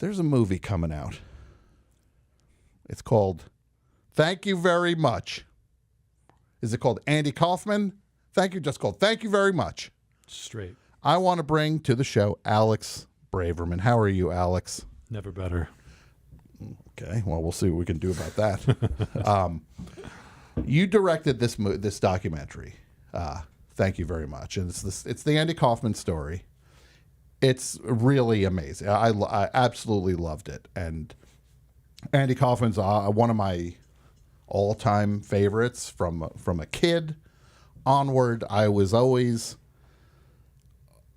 there's a movie coming out. It's called Thank You Very Much. Is it called Andy Kaufman? Just called Thank You Very Much. Straight. I want to bring to the show Alex Braverman. How are you, Alex? Never better. Okay, well, we'll see what we can do about that. You directed this documentary. Thank you very much. And it's the Andy Kaufman story. It's really amazing. I absolutely loved it. And Andy Kaufman's one of my all-time favorites from a kid onward. I was always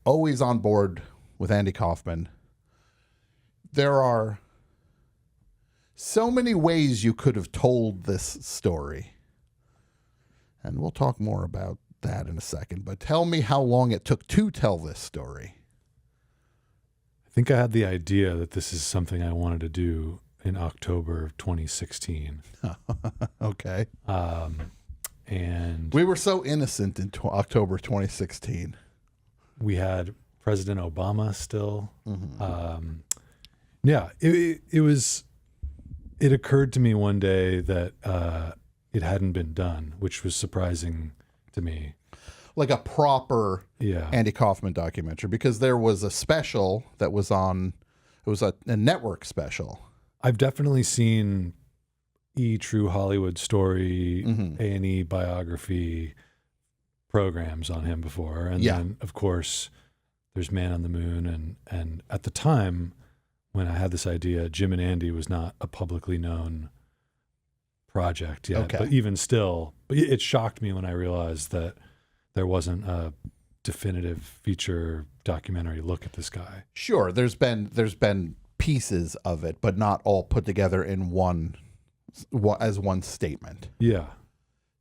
on board with Andy Kaufman. There are so many ways you could have told this story. And we'll talk more about that in a second. But tell me how long it took to tell this story. I think I had the idea that this is something I wanted to do in October of 2016. Okay. And we were so innocent in October 2016. We had President Obama still. Mm-hmm. It occurred to me one day that it hadn't been done, which was surprising to me. Like a proper Andy Kaufman documentary, because there was a special that was on, it was a network special. I've definitely seen True Hollywood Story, A&E biography programs on him before. And then, of course, there's Man on the Moon. And at the time when I had this idea, Jim and Andy was not a publicly known project yet. Okay. But even still, it shocked me when I realized that there wasn't a definitive feature documentary look at this guy. Sure, there's been pieces of it, but not all put together in one statement. Yeah.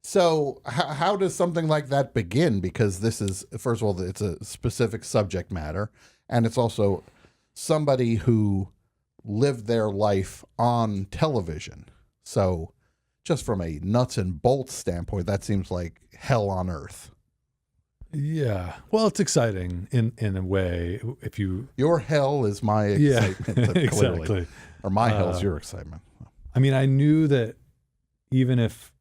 So how does something like that begin? Because this is, first of all, it's a specific subject matter, and it's also somebody who lived their life on television. So just from a nuts and bolts standpoint, that seems like hell on earth. Yeah. Well, it's exciting in a way. If your hell is my excitement, clearly. Exactly. Or my hell is your excitement. I mean, I knew that even if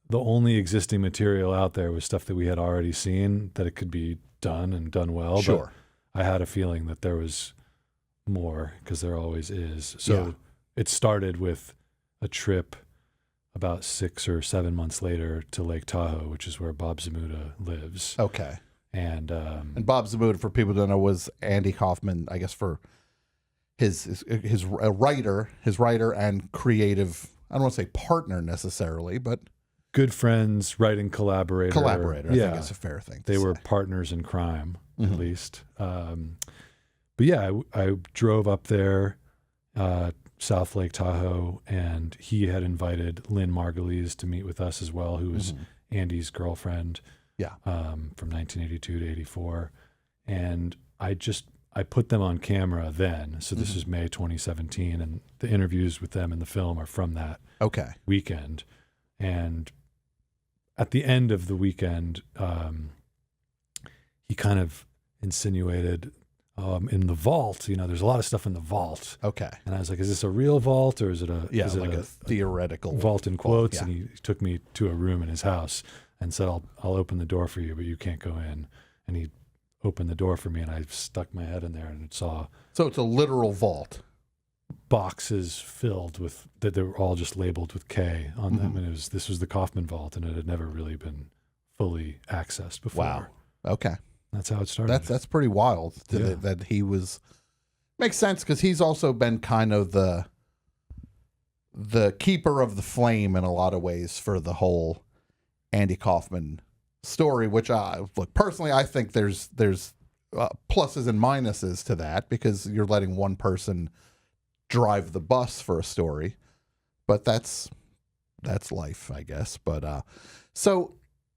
the only existing material out there was stuff that we had already seen, that it could be done and done well. Sure. But I had a feeling that there was more, because there always is. So it started with a trip about 6 or 7 months later to Lake Tahoe, which is where Bob Zmuda lives. Okay. And Bob Zmuda, for people who don't know, was Andy Kaufman, I guess, for his writer and creative, I don't want to say partner necessarily, but good friends, writing collaborator. I think it's a fair thing to They say. were partners in crime, at least. But yeah, I drove up there, South Lake Tahoe, and he had invited Lynn Margulies to meet with us as well, who was Andy's girlfriend from 1982 to 84. And I put them on camera then. So this is May 2017, and the interviews with them in the film are from that weekend. And at the end of the weekend, he kind of insinuated, in the vault, there's a lot of stuff in the vault. Okay. And I was like, is this a real vault, or is it a theoretical vault in quotes? Yeah. And he took me to a room in his house and said, I'll open the door for you, but you can't go in. And he opened the door for me, and I stuck my head in there and saw. So it's a literal vault. Boxes filled with, that they were all just labeled with K on them. And this was the Kaufman vault, and it had never really been fully accessed before. Wow. Okay. That's how it started. That's pretty wild that he was. Makes sense, because he's also been kind of the keeper of the flame in a lot of ways for the whole Andy Kaufman story. Which look, personally, I think there's pluses and minuses to that, because you're letting one person drive the bus for a story, but that's life, I guess. But so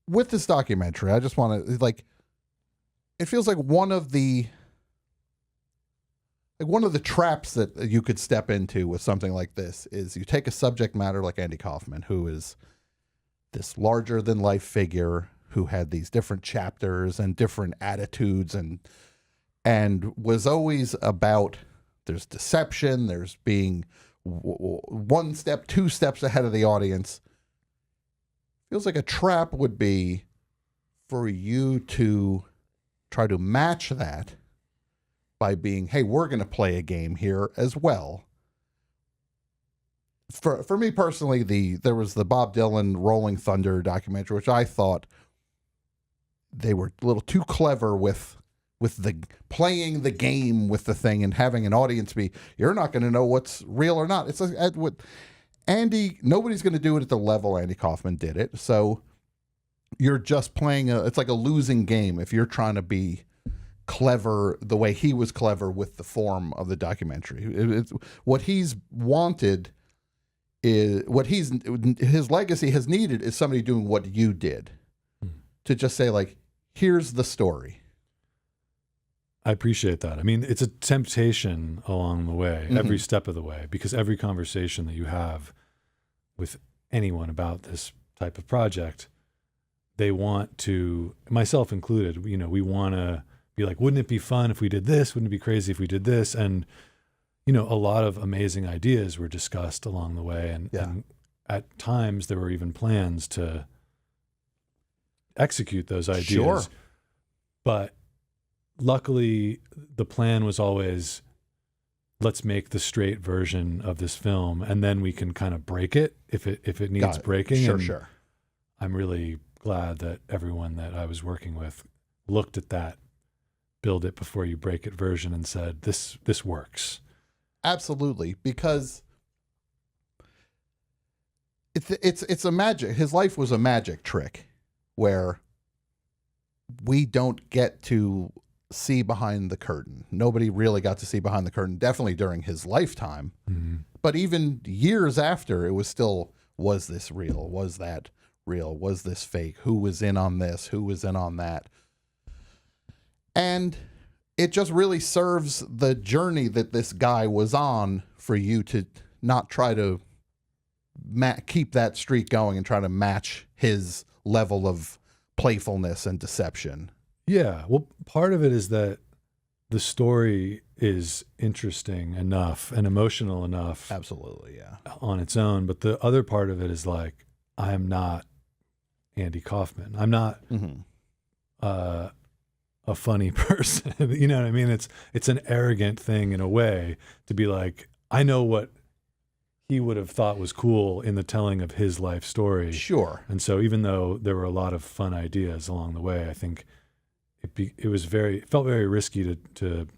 with this documentary, I just want to it feels like one of the traps that you could step into with something like this is you take a subject matter like Andy Kaufman, who is this larger than life figure who had these different chapters and different attitudes and was always about there's deception, there's being one step, two steps ahead of the audience. Feels like a trap would be for you to try to match that by being, hey, we're going to play a game here as well. For me personally, there was the Bob Dylan Rolling Thunder documentary, which I thought they were a little too clever with the playing the game with the thing and having an audience be, you're not going to know what's real or not. It's like what Andy, nobody's going to do it at the level Andy Kaufman did it. So you're just playing it's like a losing game if you're trying to be clever the way he was clever with the form of the documentary. It's what he's wanted is what his legacy has needed is somebody doing what you did, to just say, like, here's the story. I appreciate that. I mean, it's a temptation along the way, every step of the way, because every conversation that you have with anyone about this type of project, they want to, myself included, we want to be like, wouldn't it be fun if we did this? Wouldn't it be crazy if we did this? And, a lot of amazing ideas were discussed along the way. And at times there were even plans to execute those ideas. Sure. But luckily, the plan was always, let's make the straight version of this film, and then we can kind of break it if it needs breaking. Sure. I'm really glad that everyone that I was working with looked at that build it before you break it version and said, this works. Absolutely, because it's a magic. His life was a magic trick where we don't get to see behind the curtain. Nobody really got to see behind the curtain, definitely during his lifetime. Mm-hmm. But even years after, it was still, was this real? Was that real? Was this fake? Who was in on this? Who was in on that? And it just really serves the journey that this guy was on for you to not try to keep that streak going and try to match his level of playfulness and deception. Yeah. Well, part of it is that the story is interesting enough and emotional enough. Absolutely, yeah. On its own. But the other part of it is like, I am not Andy Kaufman. I'm not a funny person. You know what I mean? It's an arrogant thing in a way to be like, I know what he would have thought was cool in the telling of his life story. Sure. And so even though there were a lot of fun ideas along the way, I think it felt very risky to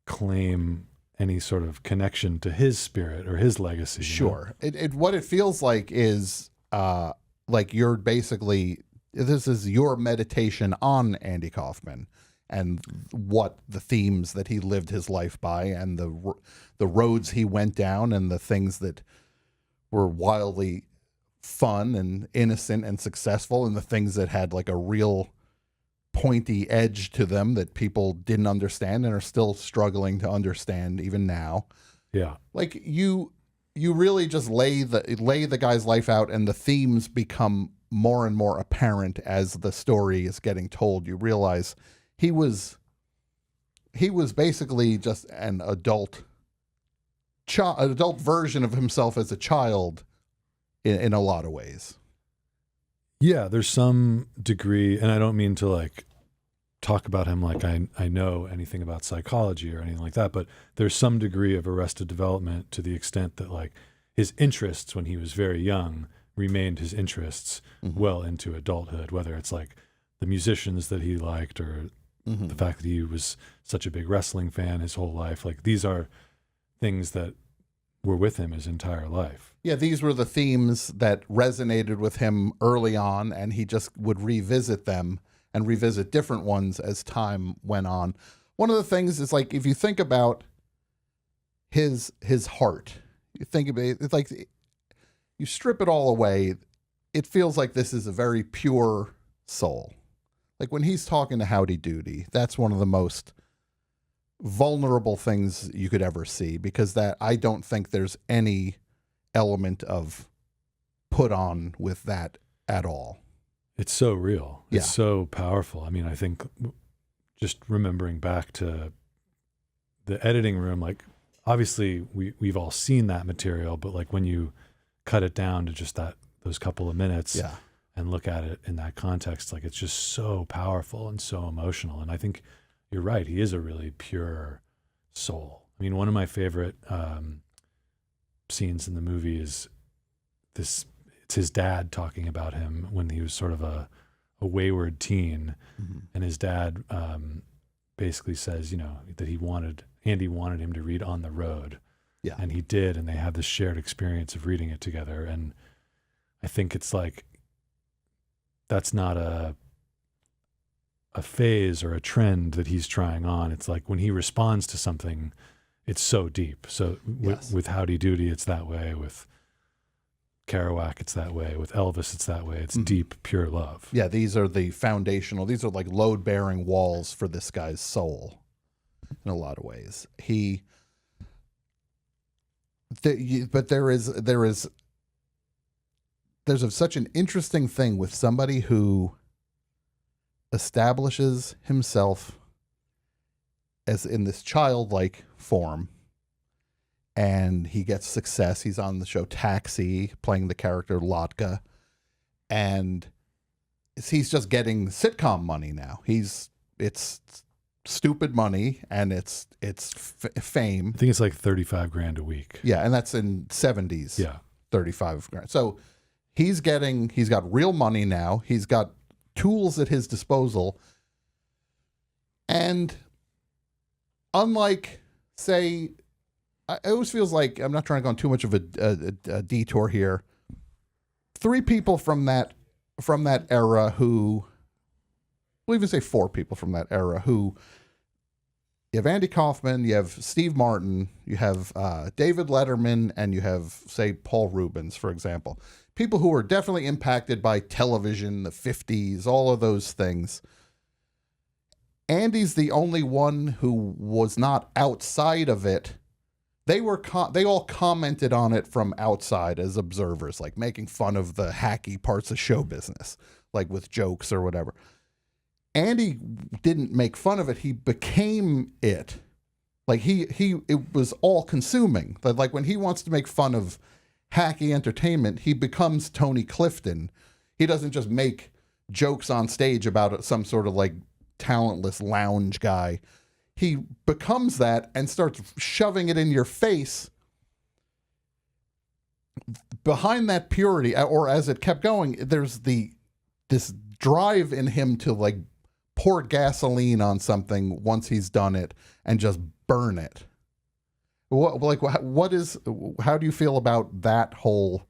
claim any sort of connection to his spirit or his legacy. Sure. What it feels like is like you're basically, this is your meditation on Andy Kaufman and what the themes that he lived his life by and the roads he went down and the things that were wildly fun and innocent and successful and the things that had like a real pointy edge to them that people didn't understand and are still struggling to understand even now. Yeah. Like you really just lay the guy's life out, and the themes become more and more apparent as the story is getting told. You realize he was basically just an adult version of himself as a child in a lot of ways. Yeah, there's some degree, and I don't mean to like talk about him like I know anything about psychology or anything like that, but there's some degree of arrested development to the extent that like his interests when he was very young remained his interests well into adulthood, whether it's like the musicians that he liked or the fact that he was such a big wrestling fan his whole life. Like these are things that were with him his entire life. Yeah, these were the themes that resonated with him early on, and he just would revisit them and revisit different ones as time went on. One of the things is like, if you think about his heart, you think about it, it's like you strip it all away, it feels like this is a very pure soul. Like when he's talking to Howdy Doody, that's one of the most vulnerable things you could ever see, because that I don't think there's any element of put on with that at all. It's so real. It's so powerful. I mean, I think just remembering back to the editing room, like obviously we've all seen that material, but like when you cut it down to just those couple of minutes Yeah. and look at it in that context, like it's just so powerful and so emotional. And I think you're right. He is a really pure soul. I mean, one of my favorite scenes in the movie is it's his dad talking about him when he was sort of a wayward teen. Mm-hmm. And his dad basically says, you know, that Andy wanted him to read On the Road. Yeah. And he did. And they have this shared experience of reading it together. And I think it's like, that's not a phase or a trend that he's trying on. It's like when he responds to something, it's so deep. So with Howdy Doody, it's that way. With Kerouac, it's that way. With Elvis, it's that way. It's deep, pure love. Yeah, these are the foundational. These are like load-bearing walls for this guy's soul in a lot of ways. But there's such an interesting thing with somebody who establishes himself as in this childlike form, and he gets success. He's on the show Taxi, playing the character Lotka, and he's just getting sitcom money now. It's stupid money, and it's fame. I think it's like 35 grand a week. Yeah, and that's in 70s. Yeah. 35 grand. So he's got real money now. He's got tools at his disposal. And unlike, say, it always feels like, I'm not trying to go on too much of a detour here. 3 people from that era who, we'll even say 4 people from that era who, you have Andy Kaufman, you have Steve Martin, you have David Letterman, and you have, say, Paul Rubens, for example. People who were definitely impacted by television, the 50s, all of those things. Andy's the only one who was not outside of it. They all commented on it from outside as observers, like making fun of the hacky parts of show business, like with jokes or whatever. Andy didn't make fun of it. He became it. Like it was all consuming. But like when he wants to make fun of hacky entertainment, he becomes Tony Clifton. He doesn't just make jokes on stage about some sort of like talentless lounge guy. He becomes that and starts shoving it in your face. Behind that purity, or as it kept going, there's this drive in him to like pour gasoline on something once he's done it and just burn it. How do you feel about that whole,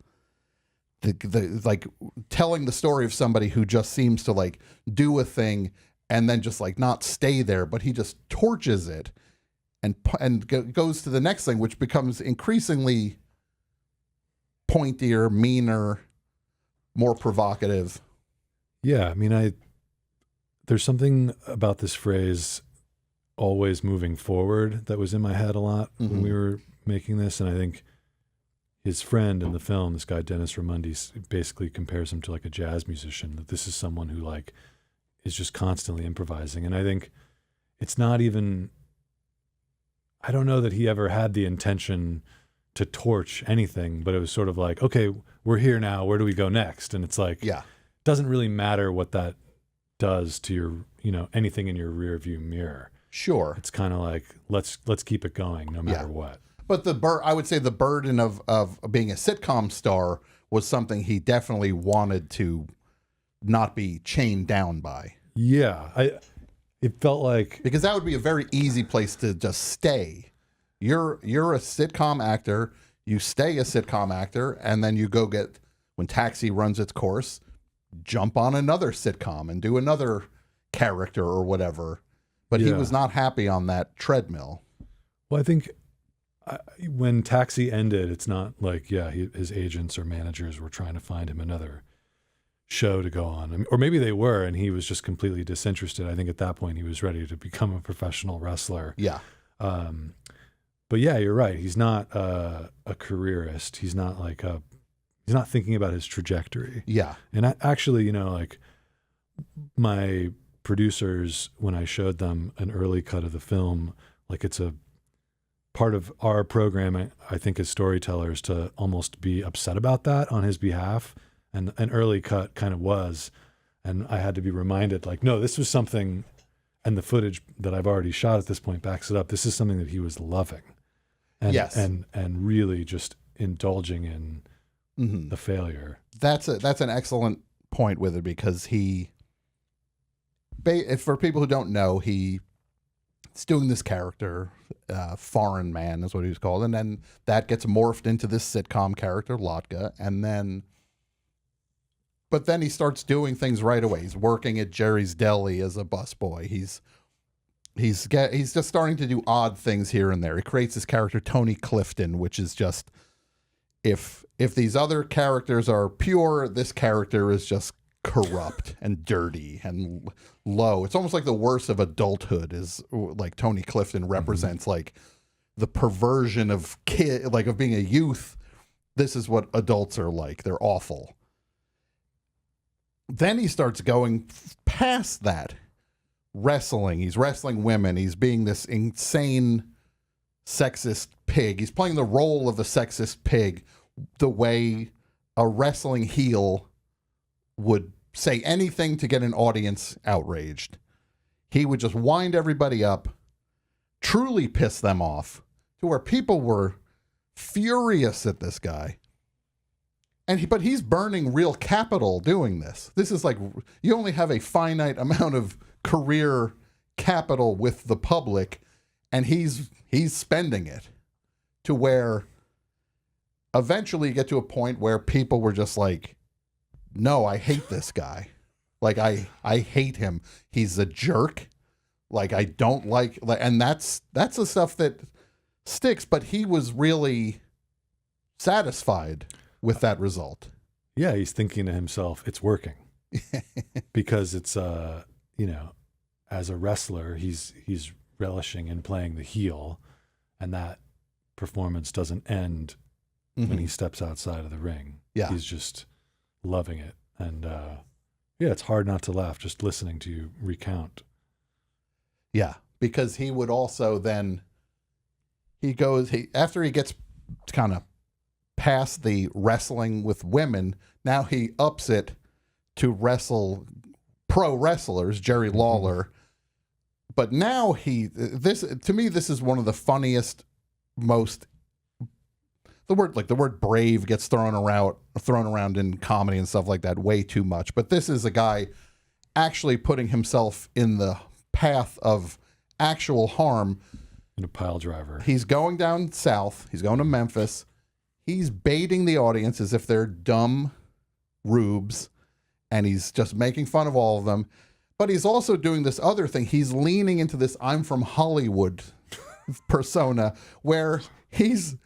the like telling the story of somebody who just seems to like do a thing and then just like not stay there, but he just torches it and goes to the next thing, which becomes increasingly pointier, meaner, more provocative. Yeah, I mean, there's something about this phrase, always moving forward, that was in my head a lot when we were making this. And I think his friend in the film, this guy, Dennis Ramundi, basically compares him to like a jazz musician, that this is someone who like is just constantly improvising. And I think it's not even, I don't know that he ever had the intention to torch anything, but it was sort of like, okay, we're here now. Where do we go next? And it's like, yeah, doesn't really matter what that does to your, anything in your rear view mirror. Sure. It's kind of like, let's keep it going no matter what. But I would say the burden of being a sitcom star was something he definitely wanted to not be chained down by. Yeah. It felt like, because that would be a very easy place to just stay. You're a sitcom actor, you stay a sitcom actor, and then you go when Taxi runs its course, jump on another sitcom and do another character or whatever. But he was not happy on that treadmill. Well, I think when Taxi ended, it's not like, his agents or managers were trying to find him another show to go on. Or maybe they were, and he was just completely disinterested. I think at that point he was ready to become a professional wrestler. Yeah. But yeah, you're right. He's not a careerist. He's not like he's not thinking about his trajectory. Yeah. And actually, like my producers, when I showed them an early cut of the film, like it's a part of our programming, I think, as storytellers, to almost be upset about that on his behalf. And an early cut kind of was. And I had to be reminded, like, no, this was something, and the footage that I've already shot at this point backs it up. This is something that he was loving. And, Yes. And really just indulging in the failure. That's an excellent point with it, because for people who don't know, he's doing this character, foreign man is what he was called, and then that gets morphed into this sitcom character, Lotka, but then he starts doing things right away. He's working at Jerry's Deli as a busboy. He's just starting to do odd things here and there. He creates this character Tony Clifton, which is just, if these other characters are pure, this character is just corrupt and dirty and low. It's almost like the worst of adulthood is like Tony Clifton represents like the perversion of of being a youth. This is what adults are like. They're awful. Then he starts going past that. Wrestling. He's wrestling women. He's being this insane sexist pig. He's playing the role of the sexist pig the way a wrestling heel would say anything to get an audience outraged. He would just wind everybody up, truly piss them off, to where people were furious at this guy. But he's burning real capital doing this. This is like, you only have a finite amount of career capital with the public, and he's spending it to where eventually you get to a point where people were just like, no, I hate this guy. Like, I hate him. He's a jerk. Like, I don't like, and that's the stuff that sticks, but he was really satisfied with that result. Yeah, he's thinking to himself, it's working. Because it's as a wrestler, he's relishing in playing the heel, and that performance doesn't end when he steps outside of the ring. Yeah. He's just loving it. And it's hard not to laugh just listening to you recount. Yeah, because he would also then, after he gets kind of past the wrestling with women, now he ups it to wrestle pro wrestlers, Jerry Lawler. But now to me, this is one of the funniest, the word brave gets thrown around in comedy and stuff like that way too much. But this is a guy actually putting himself in the path of actual harm. In a pile driver. He's going down south. He's going to Memphis. He's baiting the audience as if they're dumb rubes, and he's just making fun of all of them. But he's also doing this other thing. He's leaning into this I'm from Hollywood persona where he's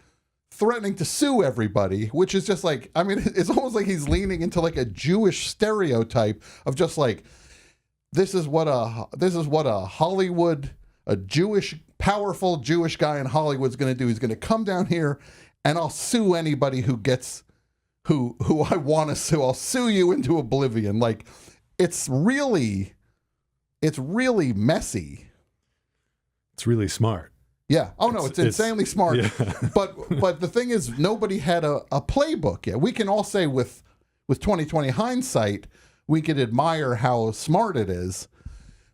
threatening to sue everybody, which is just like, I mean, it's almost like he's leaning into like a Jewish stereotype of just like, this is what a Hollywood, a powerful Jewish guy in Hollywood's going to do. He's going to come down here and I'll sue anybody who I want to sue. I'll sue you into oblivion. Like, it's really messy. It's really smart. Yeah. Oh no, it's insanely smart. Yeah. But the thing is, nobody had a playbook yet. We can all say with 2020 hindsight, we could admire how smart it is.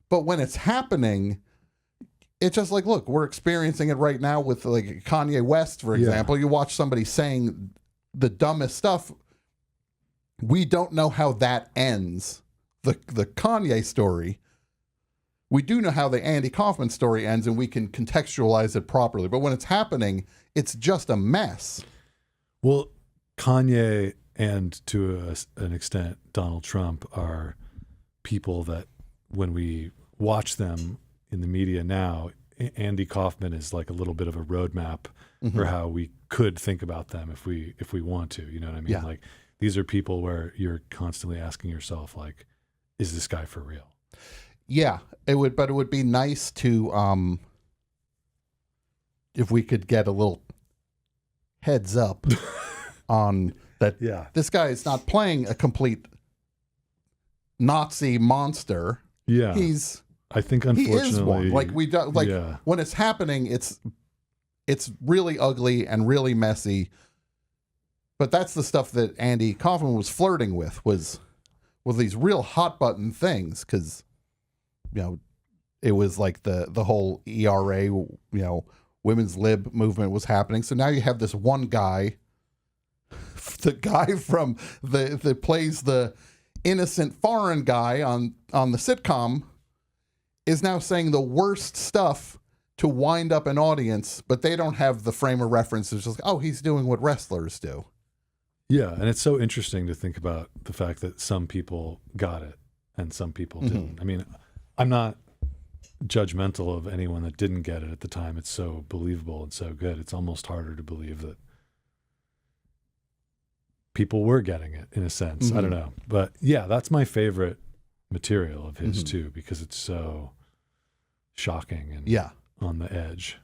But when it's happening, it's just like, look, we're experiencing it right now with like Kanye West, for example. You watch somebody saying the dumbest stuff. We don't know how that ends. The Kanye story. We do know how the Andy Kaufman story ends, and we can contextualize it properly. But when it's happening, it's just a mess. Well, Kanye and to an extent Donald Trump are people that when we watch them in the media now, Andy Kaufman is like a little bit of a roadmap for how we could think about them if we want to. You know what I mean? Yeah. Like, these are people where you're constantly asking yourself, like, is this guy for real? Yeah, it would be nice to if we could get a little heads up on that. Yeah. This guy is not playing a complete Nazi monster. Yeah. I think he unfortunately is one. Like yeah. when it's happening, It's really ugly and really messy. But that's the stuff that Andy Kaufman was flirting with, was these real hot button things, because, you know, it was like the whole ERA, you know, women's lib movement was happening. So now you have this one guy, the guy from that plays the innocent foreign guy on the sitcom, is now saying the worst stuff to wind up an audience, but they don't have the frame of reference. It's just like, oh, he's doing what wrestlers do. Yeah, and it's so interesting to think about the fact that some people got it and some people didn't. I mean, I'm not judgmental of anyone that didn't get it at the time. It's so believable and so good. It's almost harder to believe that people were getting it, in a sense. I don't know. But yeah, that's my favorite material of his too, because it's so shocking and on the edge.